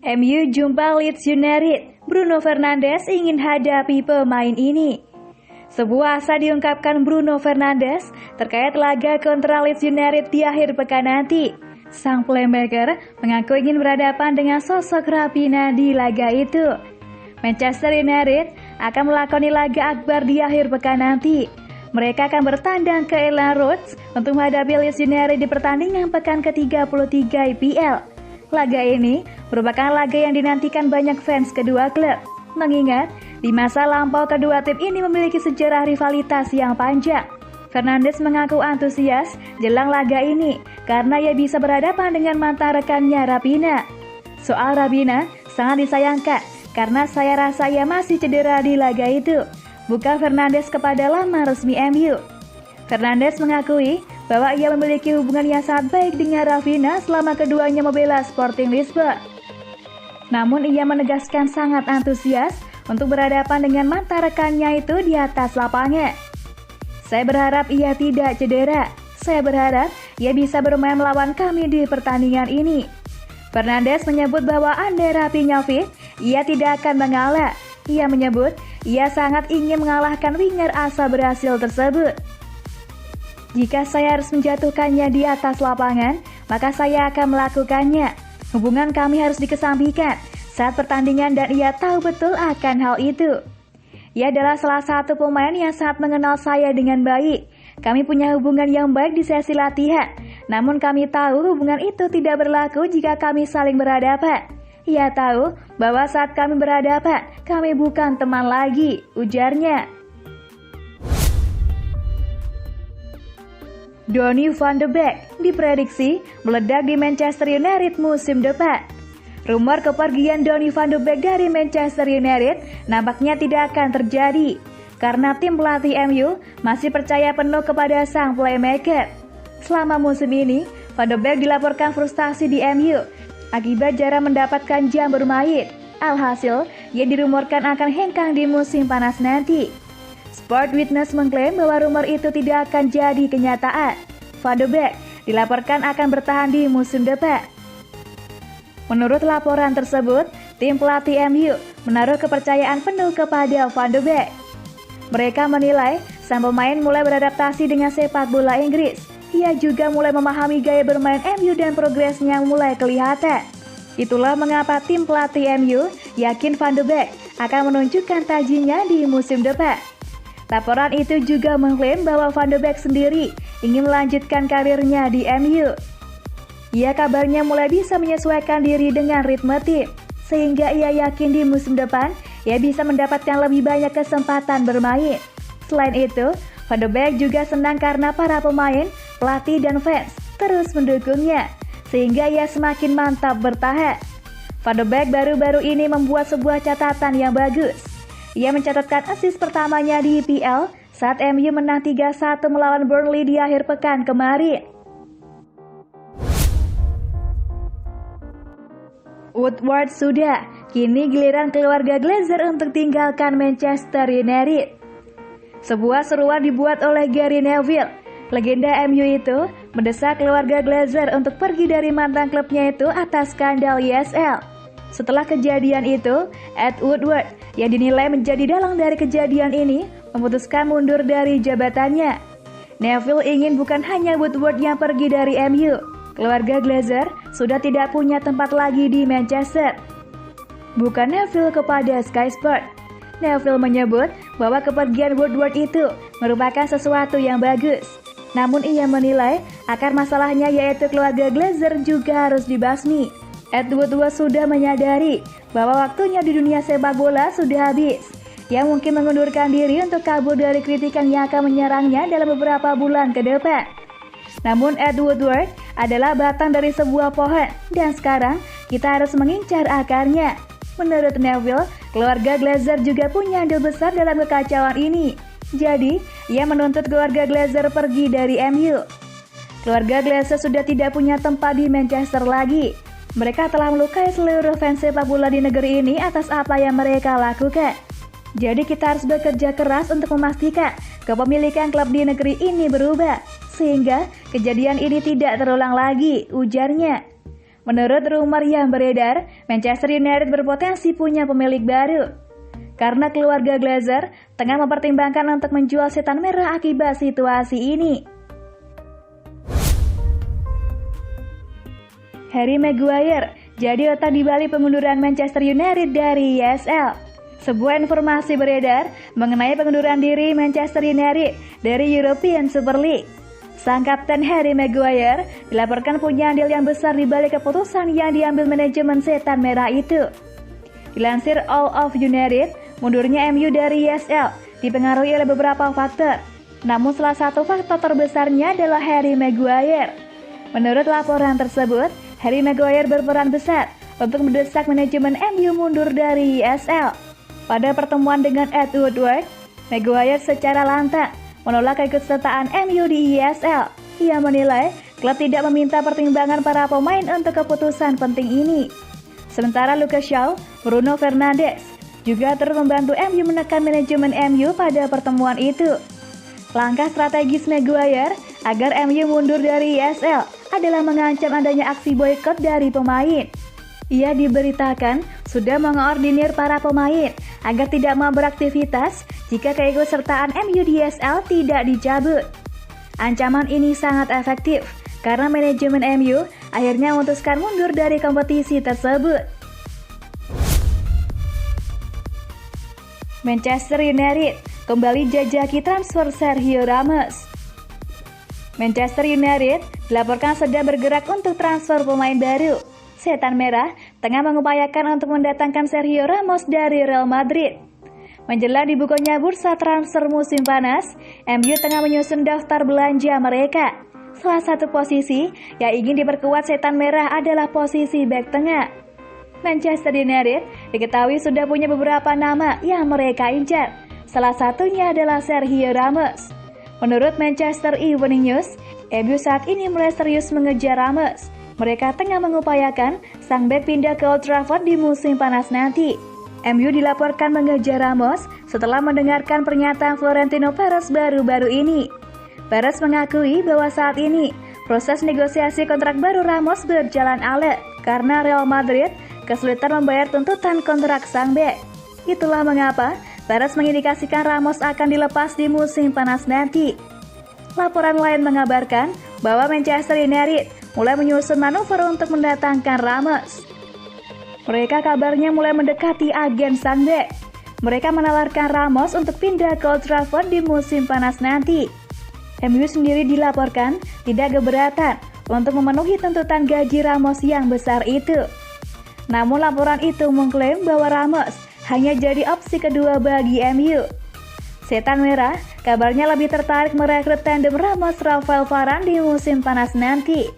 MU jumpa Leeds United, Bruno Fernandes ingin hadapi pemain ini. Sebuah asa diungkapkan Bruno Fernandes terkait laga kontra Leeds United di akhir pekan nanti. Sang playmaker mengaku ingin berhadapan dengan sosok Raphinha di laga itu. Manchester United akan melakoni laga akbar di akhir pekan nanti. Mereka akan bertandang ke Elland Road untuk menghadapi Leeds United di pertandingan pekan ke-33 IPL. Laga ini merupakan laga yang dinantikan banyak fans kedua klub. Mengingat di masa lampau kedua tim ini memiliki sejarah rivalitas yang panjang. Fernandes mengaku antusias jelang laga ini karena ia bisa berhadapan dengan mantan rekannya Raphinha. Soal Raphinha sangat disayangkan karena saya rasa ia masih cedera di laga itu, buka Fernandes kepada laman resmi MU. Fernandes mengakui bahwa ia memiliki hubungan yang sangat baik dengan Raphinha selama keduanya membela Sporting Lisbon. Namun ia menegaskan sangat antusias untuk berhadapan dengan mantan rekannya itu di atas lapangan. Saya berharap ia tidak cedera. Saya berharap ia bisa bermain melawan kami di pertandingan ini. Fernandes menyebut bahwa andai Raphinha fit, ia tidak akan mengalah. Ia menyebut ia sangat ingin mengalahkan winger asal Brasil tersebut. Jika saya harus menjatuhkannya di atas lapangan, maka saya akan melakukannya. Hubungan kami harus dikesampingkan saat pertandingan dan ia tahu betul akan hal itu. Ia adalah salah satu pemain yang sangat mengenal saya dengan baik. Kami punya hubungan yang baik di sesi latihan. Namun kami tahu hubungan itu tidak berlaku jika kami saling berhadapan. Ia tahu bahwa saat kami berhadapan, kami bukan teman lagi, ujarnya. Donny van de Beek diprediksi meledak di Manchester United musim depan. Rumor kepergian Donny van de Beek dari Manchester United nampaknya tidak akan terjadi karena tim pelatih MU masih percaya penuh kepada sang playmaker. Selama musim ini, Van de Beek dilaporkan frustasi di MU akibat jarang mendapatkan jam bermain. Alhasil, ia dirumorkan akan hengkang di musim panas nanti. Sport Witness mengklaim bahwa rumor itu tidak akan jadi kenyataan. Van de Beek dilaporkan akan bertahan di musim depan. Menurut laporan tersebut, tim pelatih MU menaruh kepercayaan penuh kepada Van de Beek. Mereka menilai sang pemain mulai beradaptasi dengan sepak bola Inggris. Ia juga mulai memahami gaya bermain MU dan progresnya mulai kelihatan. Itulah mengapa tim pelatih MU yakin Van de Beek akan menunjukkan tajinya di musim depan. Laporan itu juga mengklaim bahwa Van de Beek sendiri ingin melanjutkan karirnya di MU. Ia kabarnya mulai bisa menyesuaikan diri dengan ritme tim, sehingga ia yakin di musim depan ia bisa mendapatkan lebih banyak kesempatan bermain. Selain itu, Van de Beek juga senang karena para pemain, pelatih dan fans terus mendukungnya, sehingga ia semakin mantap bertahan. Van de Beek baru-baru ini membuat sebuah catatan yang bagus. Ia mencatatkan assist pertamanya di IPL saat MU menang 3-1 melawan Burnley di akhir pekan kemarin. Woodward sudah, kini giliran keluarga Glazer untuk tinggalkan Manchester United. Sebuah seruan dibuat oleh Gary Neville. Legenda MU itu mendesak keluarga Glazer untuk pergi dari mantan klubnya itu atas skandal ESL. Setelah kejadian itu, Ed Woodward yang dinilai menjadi dalang dari kejadian ini memutuskan mundur dari jabatannya. Neville ingin bukan hanya Woodward yang pergi dari MU. Keluarga Glazer sudah tidak punya tempat lagi di Manchester. Bukan Neville kepada Sky Sport. Neville menyebut bahwa kepergian Woodward itu merupakan sesuatu yang bagus. Namun ia menilai akar masalahnya yaitu keluarga Glazer juga harus dibasmi. Ed Woodward sudah menyadari bahwa waktunya di dunia sepak bola sudah habis. Ia mungkin mengundurkan diri untuk kabur dari kritikan yang akan menyerangnya dalam beberapa bulan ke depan. Namun Ed Woodward adalah batang dari sebuah pohon dan sekarang kita harus mengincar akarnya. Menurut Neville, keluarga Glazer juga punya andil besar dalam kekacauan ini. Jadi, ia menuntut keluarga Glazer pergi dari MU. Keluarga Glazer sudah tidak punya tempat di Manchester lagi. Mereka telah melukai seluruh fans sepak bola di negeri ini atas apa yang mereka lakukan. Jadi kita harus bekerja keras untuk memastikan kepemilikan klub di negeri ini berubah, sehingga kejadian ini tidak terulang lagi, ujarnya. Menurut rumor yang beredar, Manchester United berpotensi punya pemilik baru. Karena keluarga Glazer tengah mempertimbangkan untuk menjual setan merah akibat situasi ini. Harry Maguire jadi otak dibalik pengunduran Manchester United dari ESL. Sebuah informasi beredar mengenai pengunduran diri Manchester United dari European Super League. Sang kapten Harry Maguire dilaporkan punya andil yang besar di balik keputusan yang diambil manajemen setan merah itu. Dilansir All of United, mundurnya MU dari ESL dipengaruhi oleh beberapa faktor. Namun salah satu faktor terbesarnya adalah Harry Maguire. Menurut laporan tersebut, Harry Maguire berperan besar untuk mendesak manajemen MU mundur dari ESL. Pada pertemuan dengan Ed Woodward, Maguire secara lantang menolak keikutsertaan MU di ESL. Ia menilai klub tidak meminta pertimbangan para pemain untuk keputusan penting ini. Sementara Lucas Shaw, Bruno Fernandes juga terus membantu MU menekan manajemen MU pada pertemuan itu. Langkah strategis Maguire agar MU mundur dari ESL adalah mengancam adanya aksi boikot dari pemain. Ia diberitakan sudah mengordinir para pemain agar tidak mau beraktivitas jika keikutsertaan MU di ESL tidak dicabut. Ancaman ini sangat efektif karena manajemen MU akhirnya memutuskan mundur dari kompetisi tersebut. Manchester United kembali jajaki transfer Sergio Ramos. Manchester United dilaporkan sedang bergerak untuk transfer pemain baru. Setan Merah tengah mengupayakan untuk mendatangkan Sergio Ramos dari Real Madrid. Menjelang dibukanya bursa transfer musim panas, MU tengah menyusun daftar belanja mereka. Salah satu posisi yang ingin diperkuat Setan Merah adalah posisi bek tengah. Manchester United diketahui sudah punya beberapa nama yang mereka incar. Salah satunya adalah Sergio Ramos. Menurut Manchester Evening News, MU saat ini mulai serius mengejar Ramos. Mereka tengah mengupayakan sang bek pindah ke Old Trafford di musim panas nanti. MU dilaporkan mengejar Ramos setelah mendengarkan pernyataan Florentino Perez baru-baru ini. Perez mengakui bahwa saat ini proses negosiasi kontrak baru Ramos berjalan alot karena Real Madrid kesulitan membayar tuntutan kontrak sang bek. Itulah mengapa Perez mengindikasikan Ramos akan dilepas di musim panas nanti. Laporan lain mengabarkan bahwa Manchester United mulai menyusun manuver untuk mendatangkan Ramos. Mereka kabarnya mulai mendekati agen sang bek. Mereka menawarkan Ramos untuk pindah ke Old Trafford di musim panas nanti. MU sendiri dilaporkan tidak keberatan untuk memenuhi tuntutan gaji Ramos yang besar itu. Namun laporan itu mengklaim bahwa Ramos hanya jadi opsi kedua bagi MU. Setan Merah kabarnya lebih tertarik merekrut tandem Ramos-Rafael Varane di musim panas nanti.